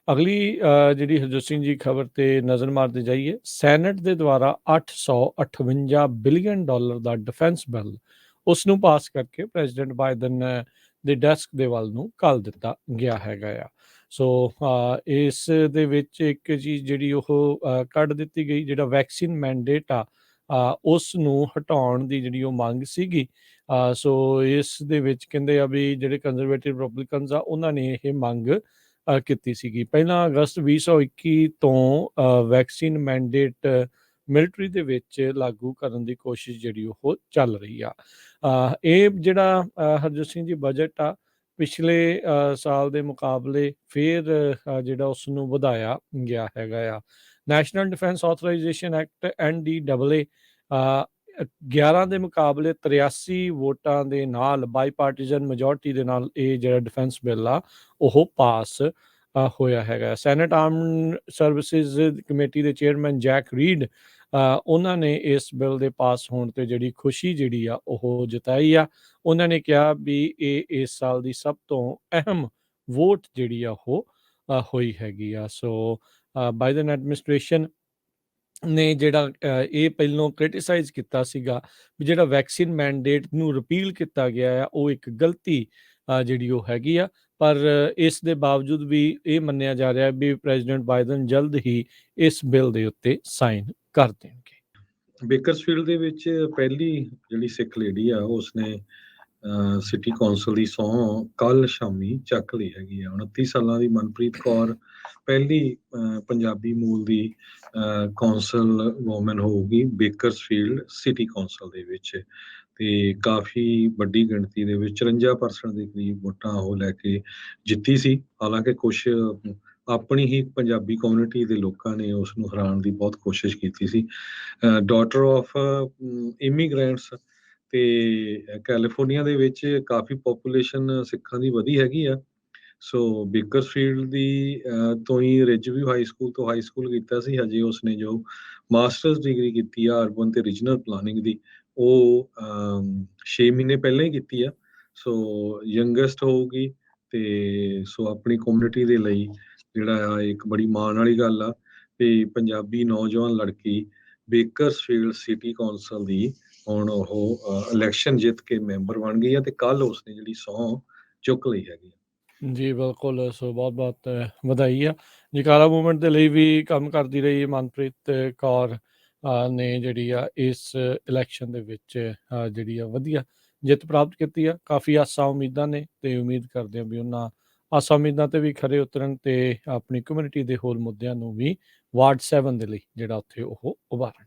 ਅਗਲੀ ਜਿਹੜੀ ਹਰਜੋਤ ਸਿੰਘ ਜੀ ਖਬਰ ਤੇ ਨਜ਼ਰ ਮਾਰਦੇ ਜਾਈਏ। ਸੈਨੇਟ ਦੇ ਦੁਆਰਾ $858 ਬਿਲੀਅਨ ਦਾ ਡਿਫੈਂਸ ਬਿੱਲ ਉਸ ਨੂੰ ਪਾਸ ਕਰਕੇ ਪ੍ਰੈਜ਼ੀਡੈਂਟ ਬਾਈਡਨ ਦੇ ਡੈਸਕ ਦੇ ਵੱਲ ਨੂੰ ਘੱਲ ਦਿੱਤਾ ਗਿਆ ਹੈਗਾ ਆ। ਸੋ ਇਸ ਦੇ ਵਿੱਚ ਇੱਕ ਚੀਜ਼ ਜਿਹੜੀ ਉਹ ਕੱਢ ਦਿੱਤੀ ਗਈ, ਜਿਹੜਾ ਵੈਕਸੀਨ ਮੈਂਡੇਟ ਆ ਉਸ ਨੂੰ ਹਟਾਉਣ ਦੀ ਜਿਹੜੀ ਉਹ ਮੰਗ ਸੀਗੀ। ਸੋ ਇਸ ਦੇ ਵਿੱਚ ਕਹਿੰਦੇ ਆ ਵੀ ਜਿਹੜੇ ਕੰਜ਼ਰਵੇਟਿਵ ਰਿਪਬਲਿਕਨਸ ਆ ਉਹਨਾਂ ਨੇ ਇਹ ਮੰਗ ਕੀਤੀ ਸੀਗੀ। ਪਹਿਲਾਂ ਅਗਸਤ 2021 ਤੋਂ ਵੈਕਸੀਨ ਮੈਂਡੇਟ ਮਿਲਟਰੀ ਦੇ ਵਿੱਚ ਲਾਗੂ ਕਰਨ ਦੀ ਕੋਸ਼ਿਸ਼ ਜਿਹੜੀ ਉਹ ਚੱਲ ਰਹੀ ਆ। ਇਹ ਜਿਹੜਾ ਹਰਜੋਤ ਸਿੰਘ ਜੀ ਬਜਟ ਆ ਪਿਛਲੇ ਸਾਲ ਦੇ ਮੁਕਾਬਲੇ ਫਿਰ ਜਿਹੜਾ ਉਸ ਨੂੰ ਵਧਾਇਆ ਗਿਆ ਹੈਗਾ ਆ। National defence authorisation act NDAA 11 ਦੇ ਮੁਕਾਬਲੇ 83 ਵੋਟਾਂ ਦੇ ਨਾਲ ਬਾਈਪਾਰਟੀਜ਼ਨ ਮੈਜੋਰਟੀ ਦੇ ਨਾਲ ਇਹ ਜਿਹੜਾ ਡਿਫੈਂਸ ਬਿੱਲ ਆ ਉਹ ਪਾਸ ਹੋਇਆ ਹੈਗਾ। ਸੈਨੇਟ ਆਰਮਡ ਸਰਵਿਸਿਜ਼ ਕਮੇਟੀ ਦੇ ਚੇਅਰਮੈਨ ਜੈਕ ਰੀਡ ਉਹਨਾਂ ਨੇ ਇਸ ਬਿੱਲ ਦੇ ਪਾਸ ਹੋਣ ਤੇ ਜਿਹੜੀ ਖੁਸ਼ੀ ਜਿਹੜੀ ਆ ਉਹ ਜਤਾਈ ਆ। ਉਹਨਾਂ ਨੇ ਕਿਹਾ ਵੀ ਇਹ ਇਸ ਸਾਲ ਦੀ ਸਭ ਤੋਂ ਅਹਿਮ ਵੋਟ ਜਿਹੜੀ ਆ ਉਹ ਹੋਈ ਹੈਗੀ ਆ। ਸੋ ਬਾਈਡਨ ਐਡਮਿਨਿਸਟ੍ਰੇਸ਼ਨ ਨੇ ਜਿਹੜਾ ਇਹ ਪਹਿਲੋਂ ਕ੍ਰਿਟੀਸਾਈਜ਼ ਕੀਤਾ ਸੀਗਾ ਵੀ ਜਿਹੜਾ ਵੈਕਸੀਨ ਮੈਂਡੇਟ ਨੂੰ ਰਿਪੀਲ ਕੀਤਾ ਗਿਆ ਆ ਉਹ ਇੱਕ ਗਲਤੀ ਜਿਹੜੀ ਉਹ ਹੈਗੀ ਆ। ਪਰ ਇਸ ਦੇ ਬਾਵਜੂਦ ਵੀ ਇਹ ਮੰਨਿਆ ਜਾ ਰਿਹਾ ਵੀ ਪ੍ਰੈਜ਼ੀਡੈਂਟ ਬਾਈਡਨ ਜਲਦ ਹੀ ਇਸ ਬਿੱਲ ਦੇ ਉੱਤੇ ਸਾਈਨ ਕਰ ਦੇਣਗੇ। ਬੇਕਰਸਫੀਲਡ ਦੇ ਵਿੱਚ ਪਹਿਲੀ ਜਿਹੜੀ ਸਿੱਖ ਲੇਡੀ ਆ ਉਸਨੇ ਸਿਟੀ ਕੌਂਸਲ ਦੀ ਸਹੁੰ ਕੱਲ ਸ਼ਾਮੀ ਚੱਕ ਲਈ ਹੈਗੀ ਆ। 29 ਸਾਲਾਂ ਦੀ ਮਨਪ੍ਰੀਤ ਕੌਰ ਪਹਿਲੀ ਪੰਜਾਬੀ ਮੂਲ ਦੀ ਕੌਂਸਲ ਵੂਮਨ ਹੋਊਗੀ ਬੇਕਰਸਫੀਲਡ ਸਿਟੀ ਕੌਂਸਲ ਦੇ ਵਿੱਚ, ਤੇ ਕਾਫੀ ਵੱਡੀ ਗਿਣਤੀ ਦੇ ਵਿੱਚ 54% ਦੇ ਕਰੀਬ ਵੋਟਾਂ ਉਹ ਲੈ ਕੇ ਜਿੱਤੀ ਸੀ। ਹਾਲਾਂਕਿ ਕੁਛ ਆਪਣੀ ਹੀ ਪੰਜਾਬੀ ਕਮਿਊਨਿਟੀ ਦੇ ਲੋਕਾਂ ਨੇ ਉਸ ਨੂੰ ਹਰਾਉਣ ਦੀ ਬਹੁਤ ਕੋਸ਼ਿਸ਼ ਕੀਤੀ ਸੀ। ਡਾਟਰ ਆਫ ਇਮੀਗ੍ਰੈਂਟਸ ਤੇ ਕੈਲੀਫੋਰਨੀਆ ਦੇ ਵਿੱਚ ਕਾਫੀ ਪੋਪੂਲੇਸ਼ਨ ਸਿੱਖਾਂ ਦੀ ਵਧੀ ਹੈਗੀ ਆ। ਸੋ ਬੇਕਰਸਫੀਲਡ ਦੀ ਤੋਂ ਹੀ ਰਿਜਵਿਊ ਹਾਈ ਸਕੂਲ ਤੋਂ ਹਾਈ ਸਕੂਲ ਕੀਤਾ ਸੀ। ਹਜੇ ਉਸਨੇ ਜੋ ਮਾਸਟਰਸ ਡਿਗਰੀ ਕੀਤੀ ਆ ਅਰਬਨ ਤੇ ਰੀਜਨਲ ਪਲਾਨਿੰਗ ਦੀ ਉਹ 6 ਮਹੀਨੇ ਪਹਿਲਾਂ ਹੀ ਕੀਤੀ ਆ। ਸੋ ਯੰਗੈਸਟ ਹੋਊਗੀ ਤੇ ਸੋ ਆਪਣੀ ਕਮਿਊਨਿਟੀ ਦੇ ਲਈ ਜਿਹੜਾ ਆ ਇੱਕ ਬੜੀ ਮਾਣ ਵਾਲੀ ਗੱਲ ਆ ਵੀ ਪੰਜਾਬੀ ਨੌਜਵਾਨ ਲੜਕੀ ਬੇਕਰਸਫੀਲਡ ਸਿਟੀ ਕੌਂਸਲ ਦੀ ਹੁਣ ਉਹ ਇਲੈਕਸ਼ਨ ਜਿੱਤ ਕੇ ਮੈਂਬਰ ਬਣ ਗਈ ਆ ਤੇ ਕੱਲ ਉਸਨੇ ਜਿਹੜੀ ਸਹੁੰ ਚੁੱਕ ਲਈ ਹੈਗੀ। ਜੀ ਬਿਲਕੁਲ। ਸੋ ਬਹੁਤ ਬਹੁਤ ਵਧਾਈ ਆ। ਜਕਾਰਾ ਮੂਵਮੈਂਟ ਦੇ ਲਈ ਵੀ ਕੰਮ ਕਰਦੀ ਰਹੀ ਮਨਪ੍ਰੀਤ ਕੌਰ ਨੇ ਜਿਹੜੀ ਆ ਇਸ ਇਲੈਕਸ਼ਨ ਦੇ ਵਿੱਚ ਜਿਹੜੀ ਆ ਵਧੀਆ ਜਿੱਤ ਪ੍ਰਾਪਤ ਕੀਤੀ ਆ। ਕਾਫੀ ਆਸਾਂ ਉਮੀਦਾਂ ਨੇ ਤੇ ਉਮੀਦ ਕਰਦੇ ਆ ਵੀ ਉਹਨਾਂ ਆਸਾਂ ਉਮੀਦਾਂ ਤੇ ਵੀ ਖਰੇ ਉਤਰਨ ਤੇ ਆਪਣੀ ਕਮਿਊਨਿਟੀ ਦੇ ਹੋਰ ਮੁੱਦਿਆਂ ਨੂੰ ਵੀ ਵਾਰਡ 7 ਦੇ ਲਈ ਜਿਹੜਾ ਉੱਥੇ ਉਹ ਉਭਾਰਨ।